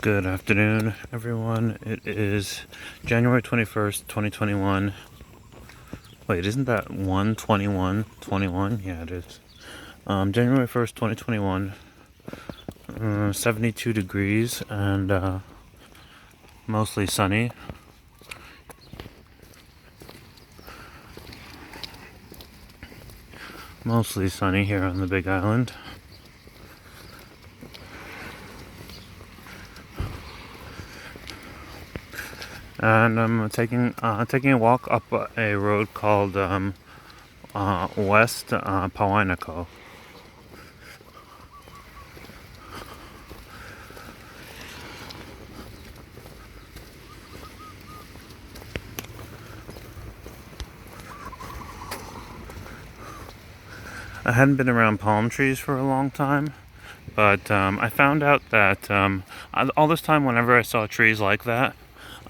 Good afternoon, everyone. It is January 21st, 2021. Wait, isn't that 1/21/21? Yeah, it is. January 1st, 2021. 72 degrees and mostly sunny. Mostly sunny here on the Big Island. And I'm taking a walk up a road called West Pawainako. I hadn't been around palm trees for a long time, but I found out that all this time, whenever I saw trees like that,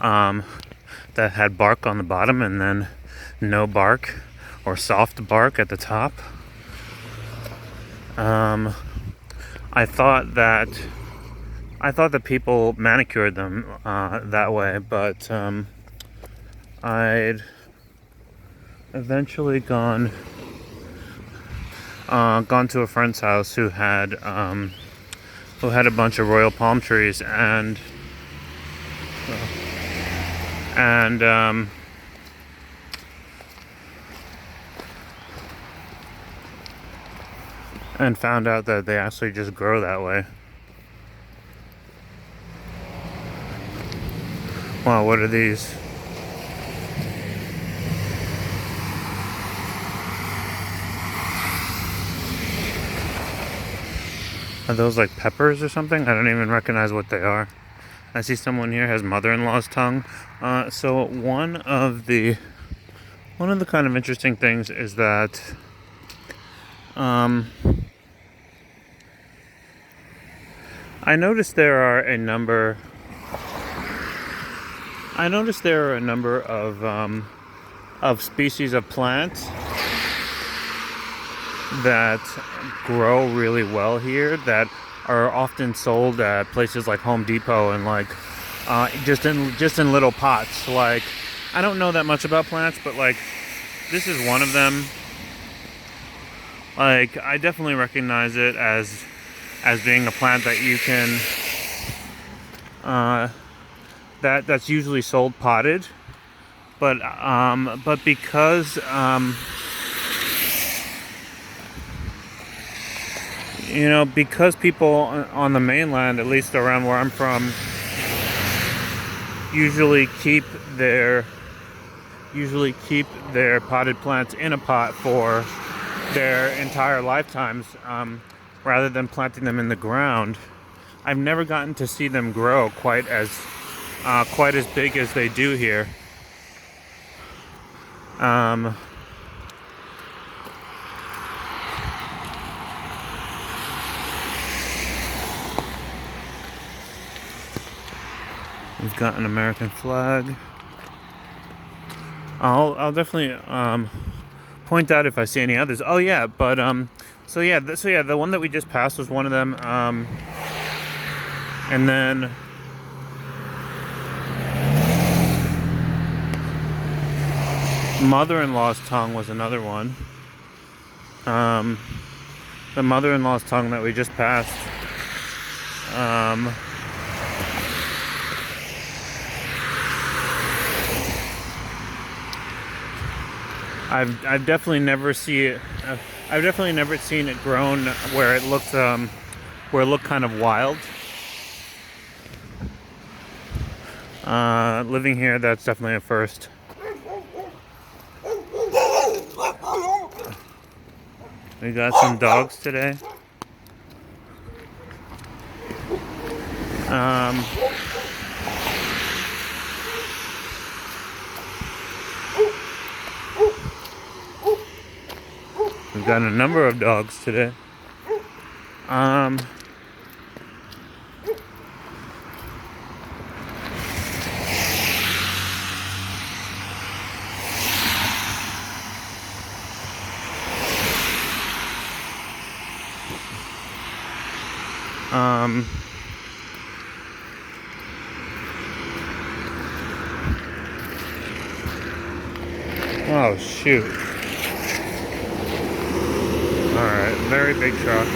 that had bark on the bottom and then no bark or soft bark at the top, I thought that people manicured them that way, but I'd eventually gone to a friend's house who had a bunch of royal palm trees and found out that they actually just grow that way. Wow, what are these? Are those like peppers or something? I don't even recognize what they are. I see someone here has mother-in-law's tongue. So one of the kind of interesting things is that I noticed there are a number of species of plants that grow really well here that are often sold at places like Home Depot and like just in little pots. Like, I don't know that much about plants, but like this is one of them. Like, I definitely recognize it as being a plant that you can that's usually sold potted, but because because people on the mainland, at least around where I'm from, usually keep their potted plants in a pot for their entire lifetimes, rather than planting them in the ground. I've never gotten to see them grow quite as big as they do here. We've got an American flag. I'll definitely point out if I see any others. Oh yeah, but the one that we just passed was one of them. And then mother-in-law's tongue was another one. The mother-in-law's tongue that we just passed. I've definitely never seen it grown where it looked kind of wild. Living here, that's definitely a first. We got some dogs today. We've got a number of dogs today. Oh, shoot. Alright, very big truck.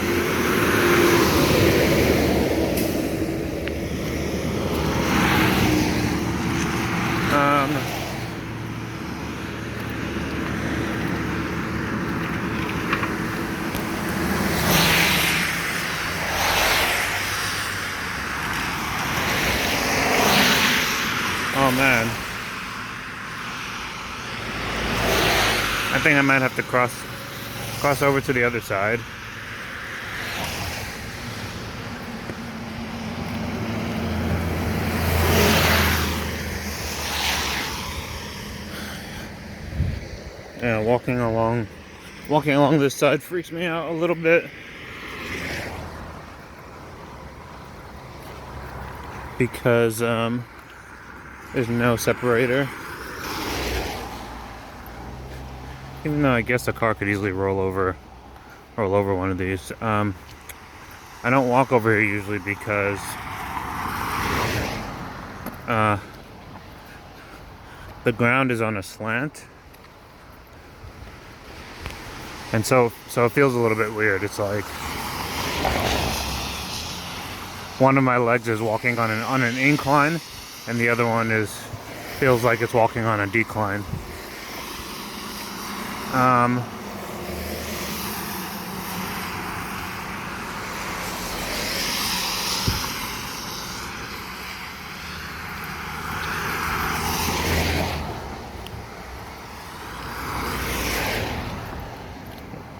Oh man. I think I might have to cross over to the other side. Yeah, walking along this side freaks me out a little bit. Because there's no separator. Even though I guess a car could easily roll over one of these. I don't walk over here usually because the ground is on a slant. And so it feels a little bit weird. It's like one of my legs is walking on an incline, and the other one feels like it's walking on a decline.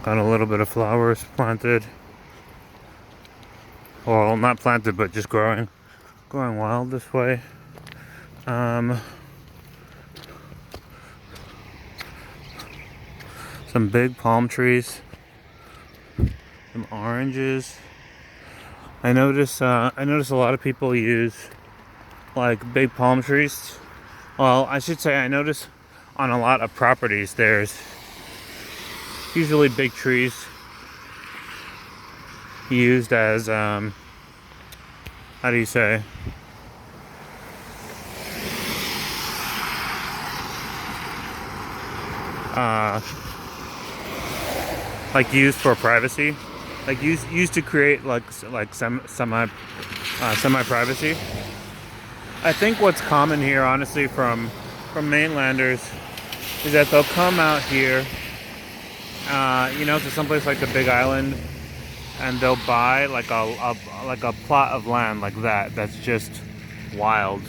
Got a little bit of flowers planted. Well, not planted, but just growing wild this way. Some big palm trees, some oranges. I notice a lot of people use like big palm trees. Well, I should say I notice on a lot of properties there's usually big trees used as how do you say? Like used for privacy, like used to create like semi privacy. I think what's common here, honestly, from mainlanders, is that they'll come out here, to someplace like the Big Island, and they'll buy like a plot of land like that's just wild.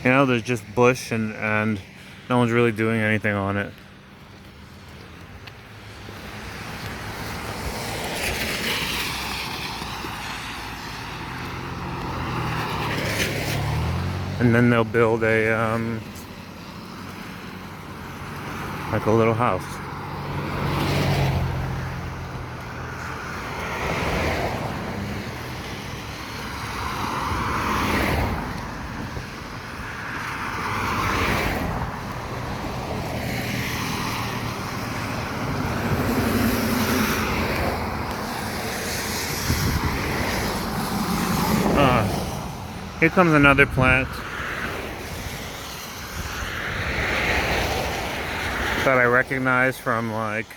There's just bush and no one's really doing anything on it. And then they'll build a like a little house. Here comes another plant that I recognize from like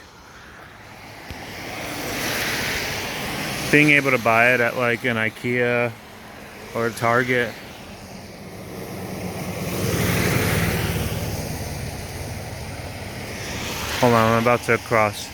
being able to buy it at like an Ikea or a Target. Hold on, I'm about to cross.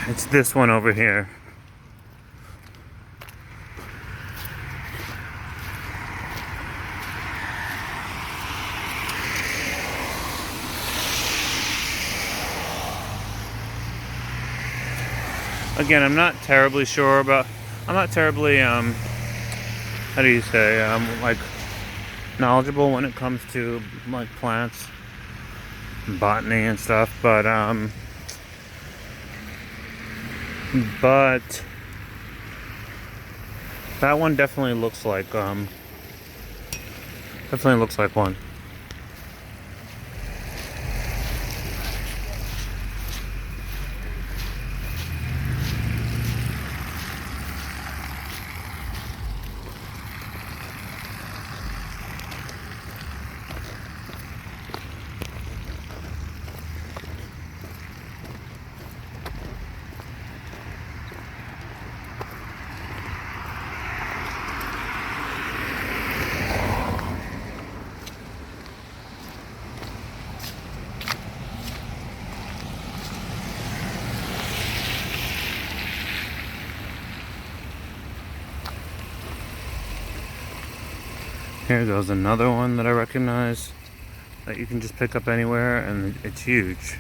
It's this one over here. Again, I'm not terribly how do you say, like knowledgeable when it comes to like plants, and botany and stuff, but that one definitely looks like one. Here goes another one that I recognize that you can just pick up anywhere, and it's huge.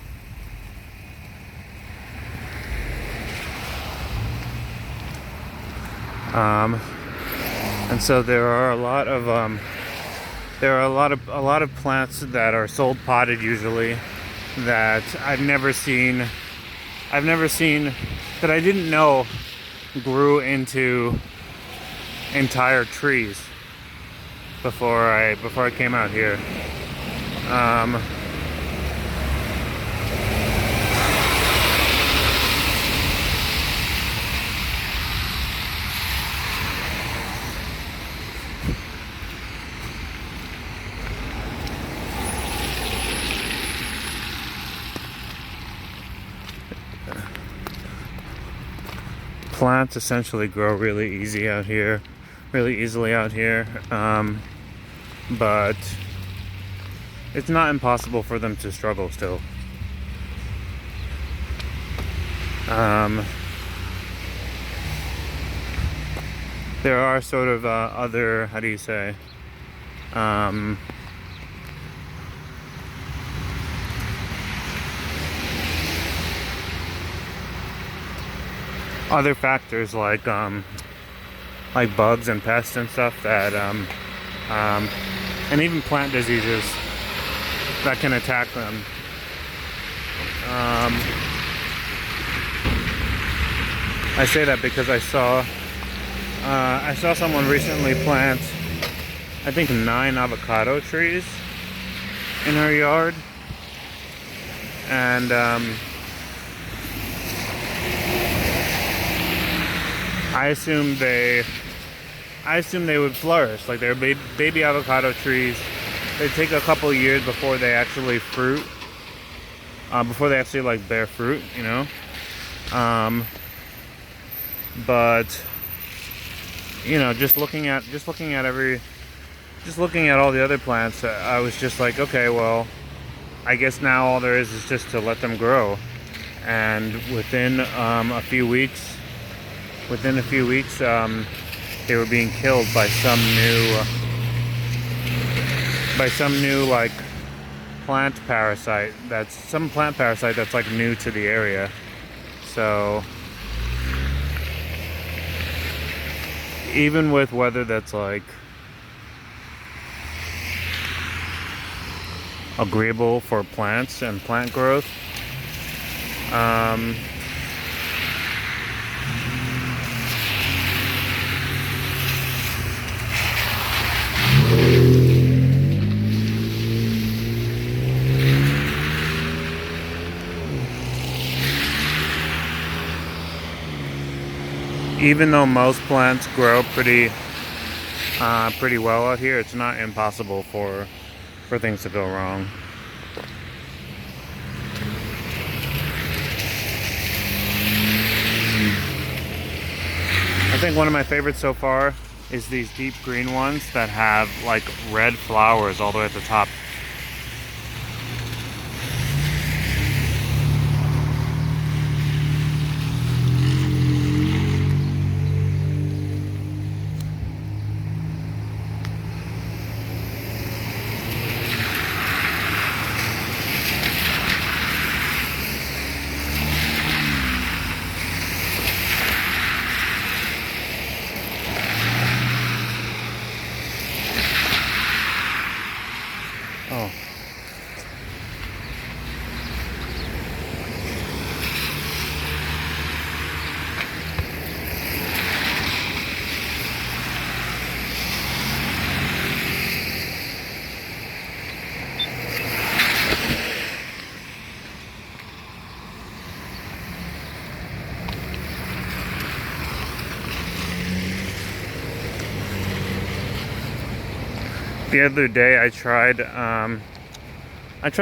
And so there are a lot of plants that are sold potted usually that I've never seen that I didn't know grew into entire trees before I came out here. Plants essentially grow really easily out here, but it's not impossible for them to struggle still. There are sort of other, how do you say, other factors like bugs and pests and stuff that and even plant diseases that can attack them. I say that because I saw someone recently plant, I think, 9 avocado trees in her yard, and I assume they would flourish. Like, they're baby avocado trees. They take a couple years before they actually fruit, before they actually like bear fruit, you know. But you know, just looking at all the other plants, I was just like, okay, well, I guess now all there is just to let them grow. And within a few weeks, they were being killed by some new like plant parasite that's like new to the area. So even with weather that's like agreeable for plants and plant growth, even though most plants grow pretty well out here, it's not impossible for things to go wrong. I think one of my favorites so far is these deep green ones that have like red flowers all the way at the top. Oh. The other day I tried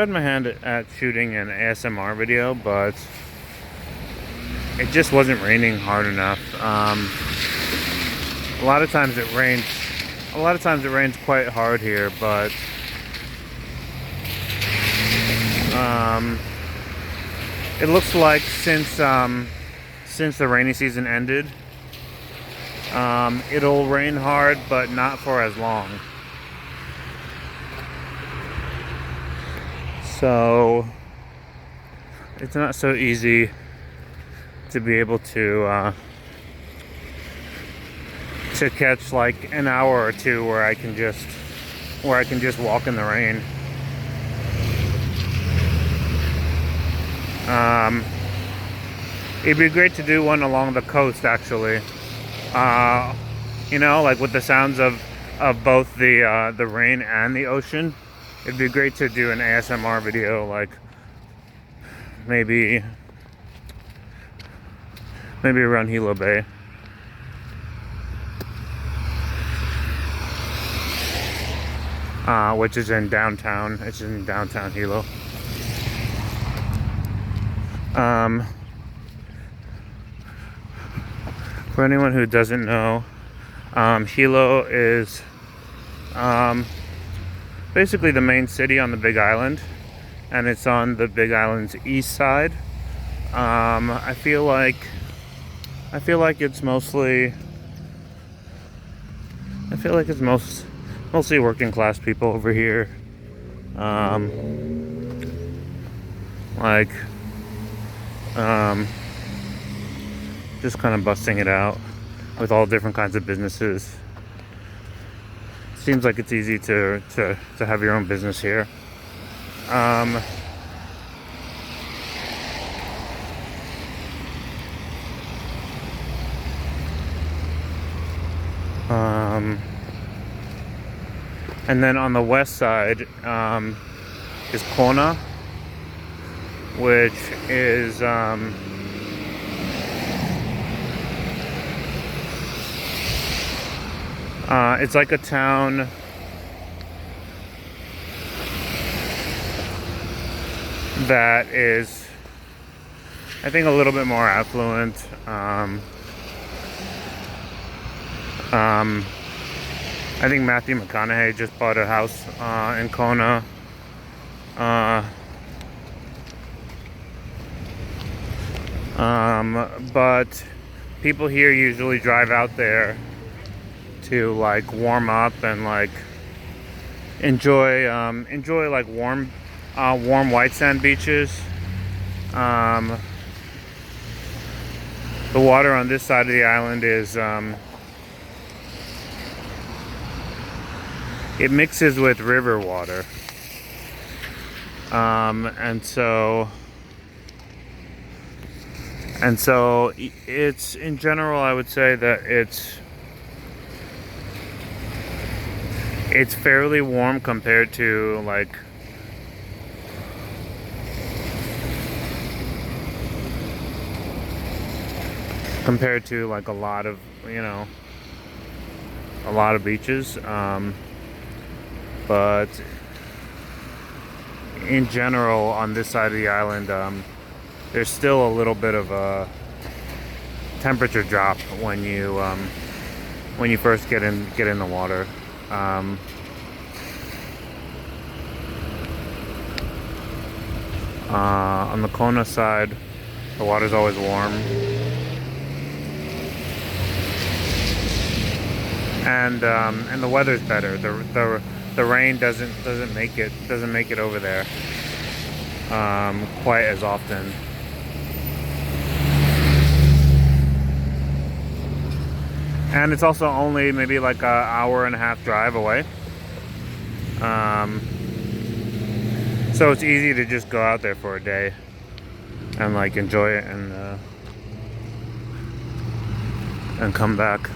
my hand at shooting an ASMR video, but it just wasn't raining hard enough. A lot of times it rains quite hard here, but it looks like since the rainy season ended, it'll rain hard, but not for as long. So it's not so easy to be able to catch like an hour or two where I can just walk in the rain. It'd be great to do one along the coast, actually. You know, like with the sounds of both the rain and the ocean. It'd be great to do an ASMR video, like maybe around Hilo Bay. Which is in downtown. It's in downtown Hilo. For anyone who doesn't know, Hilo is basically the main city on the Big Island, and it's on the Big Island's east side. I feel like it's mostly working class people over here. Just kind of busting it out with all different kinds of businesses. Seems like it's easy to have your own business here. And then on the west side is Kona, which is it's like a town that is, I think, a little bit more affluent. I think Matthew McConaughey just bought a house in Kona. But people here usually drive out there to like warm up and like enjoy like warm white sand beaches. The water on this side of the island is it mixes with river water, and so it's, in general, I would say that it's fairly warm compared to like a lot of, you know, a lot of beaches. But in general, on this side of the island, there's still a little bit of a temperature drop when you first get in the water. On the Kona side, the water's always warm, and the weather's better. The rain doesn't make it over there quite as often. And it's also only maybe like an hour and a half drive away. So it's easy to just go out there for a day and like enjoy it and come back.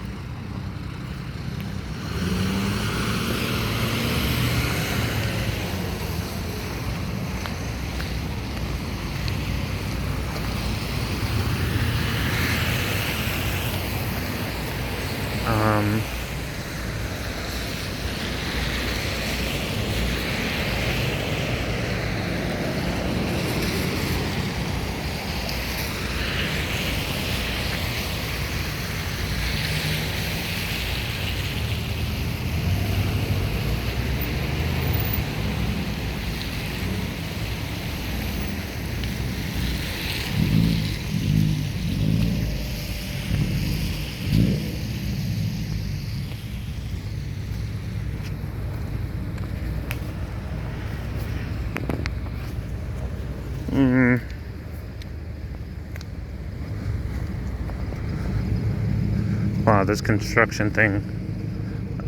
Wow, this construction thing.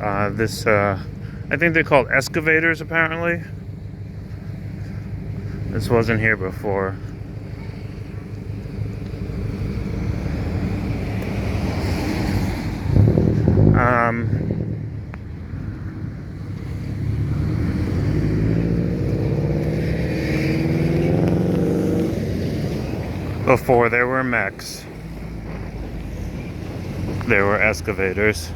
I think they're called excavators, apparently. This wasn't here before. Before there were mechs, there were excavators.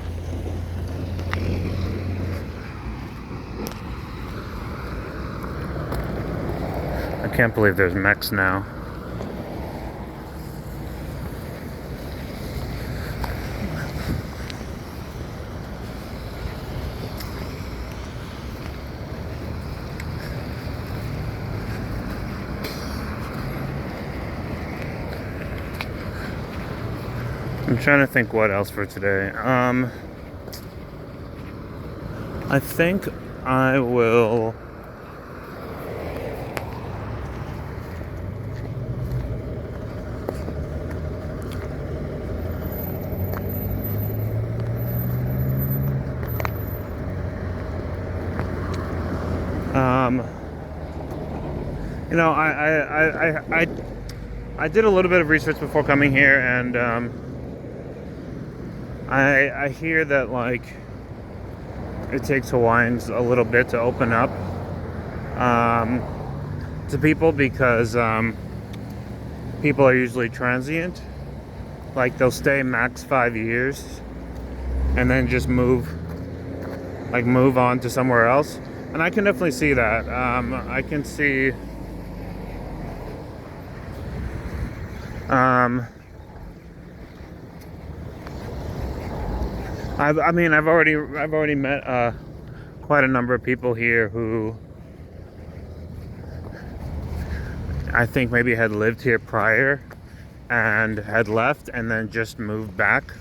I can't believe there's mechs now. I'm trying to think what else for today. I think I will. You know, I did a little bit of research before coming here, and I hear that like it takes Hawaiians a little bit to open up to people because people are usually transient. Like they'll stay max 5 years and then just move on to somewhere else. And I can definitely see that. I can see I've already met quite a number of people here who I think maybe had lived here prior and had left and then just moved back.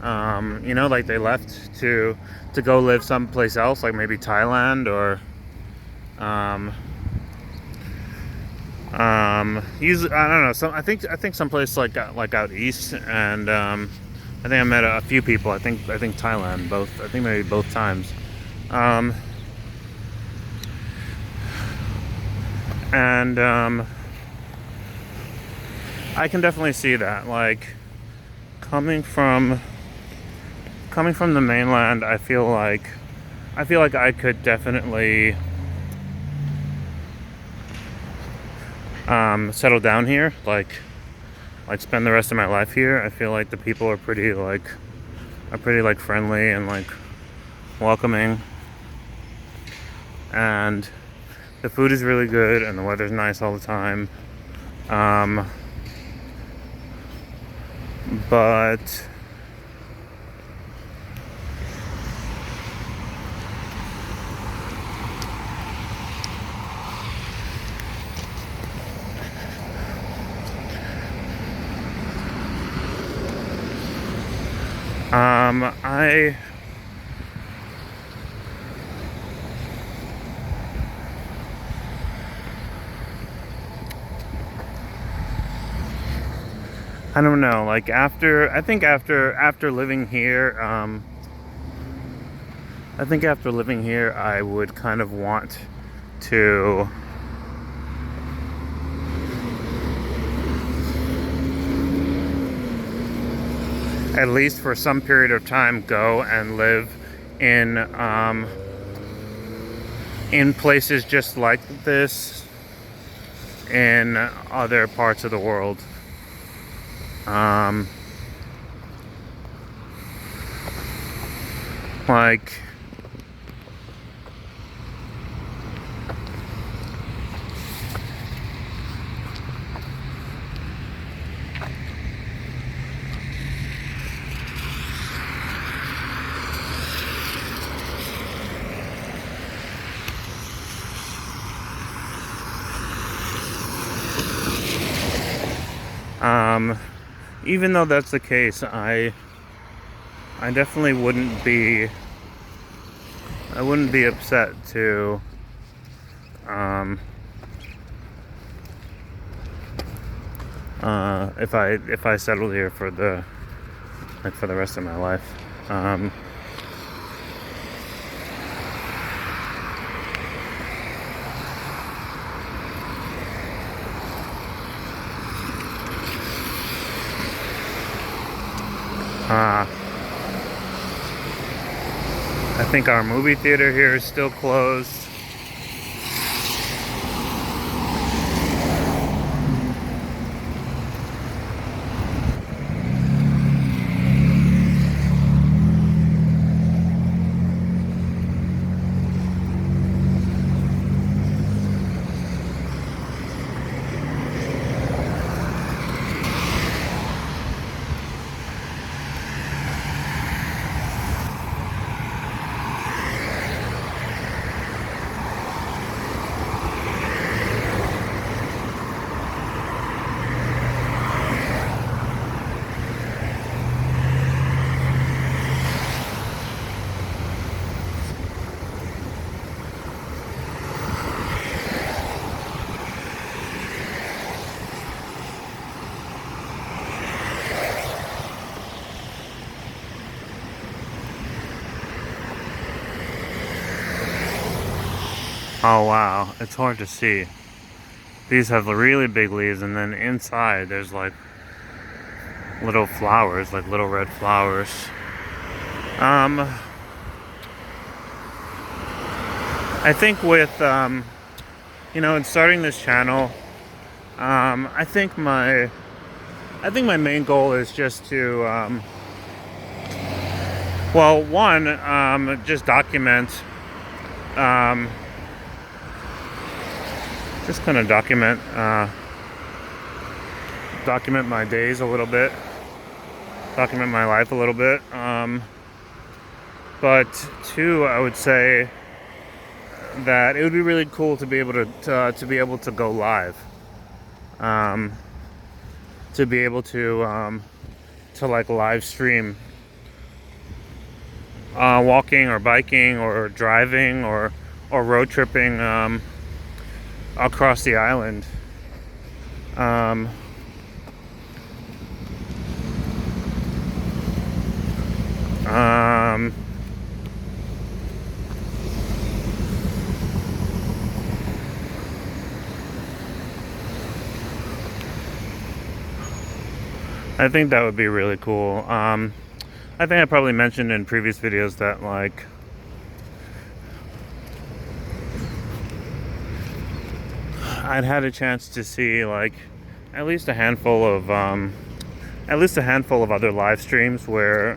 You know, like they left to go live someplace else, like maybe Thailand or usually I don't know. I think someplace like out east, and I think I met a few people. I think Thailand, both. I think maybe both times. And I can definitely see that. Like coming from the mainland, I feel like I could definitely settle down here, like spend the rest of my life here. I feel like the people are pretty friendly and like welcoming, and the food is really good and the weather's nice all the time. But I don't know, like after living here, I would kind of want to at least for some period of time go and live in places just like this in other parts of the world. Like even though that's the case, I definitely wouldn't be upset to if I settled here for the rest of my life. I think our movie theater here is still closed. Oh wow, it's hard to see. These have really big leaves, and then inside there's like little flowers, like little red flowers. I think with in starting this channel, I think my main goal is just to well, one, just document just kind of document my days a little bit, document my life a little bit. But two, I would say that it would be really cool to be able to go live, to be able to like live stream walking or biking or driving or road tripping across the island. I think that would be really cool. I think I probably mentioned in previous videos that like I'd had a chance to see like at least a handful of other live streams where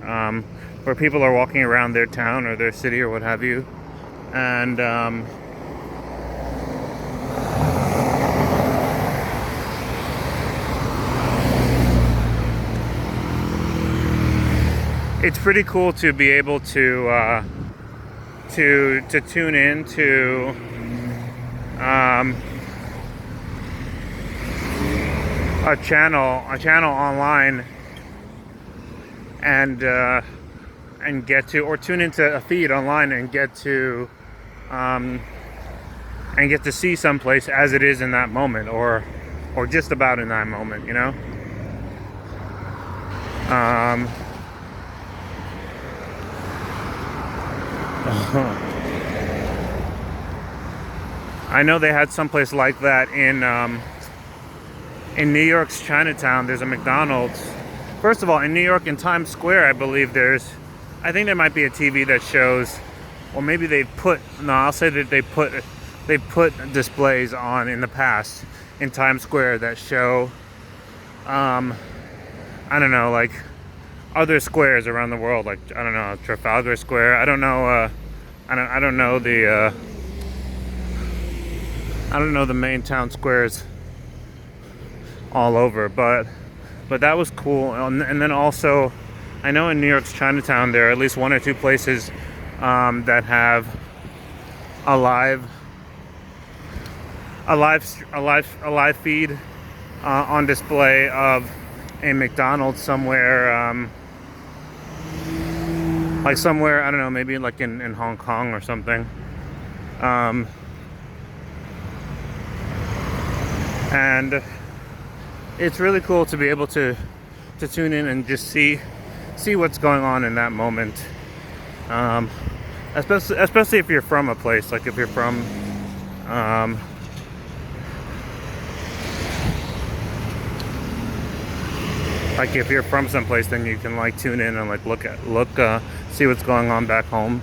people are walking around their town or their city or what have you, and it's pretty cool to be able to tune in to a channel online and get to, or tune into a feed online and get to see someplace as it is in that moment, or just about in that moment, I know they had someplace like that in New York's Chinatown. There's a McDonald's. First of all, in New York, in Times Square, I believe I think there might be a TV that shows, or maybe I'll say that they put displays on in the past in Times Square that show, I don't know, like other squares around the world, like I don't know, Trafalgar Square. I don't know. I don't know the main town squares all over, but that was cool. And then also, I know in New York's Chinatown there are at least one or two places that have a live feed on display of a McDonald's somewhere, like somewhere, I don't know, maybe like in Hong Kong or something. And it's really cool to be able to tune in and just see what's going on in that moment. Especially if you're from a place, like if you're from like if you're from someplace, then you can like tune in and like see what's going on back home.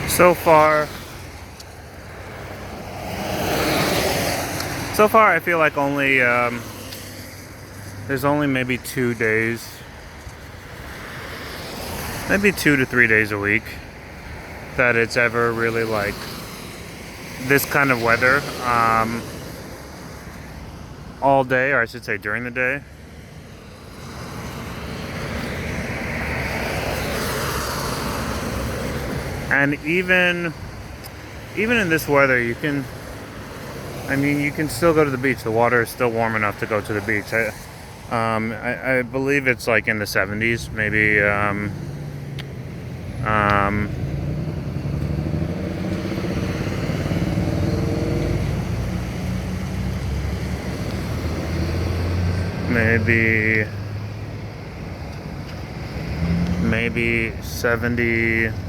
So far, I feel like there's only maybe 2 days, maybe 2 to 3 days a week that it's ever really like this kind of weather all day, or I should say during the day. And even in this weather, you can still go to the beach. The water is still warm enough to go to the beach. I believe it's like in the 70s, maybe. Maybe 70.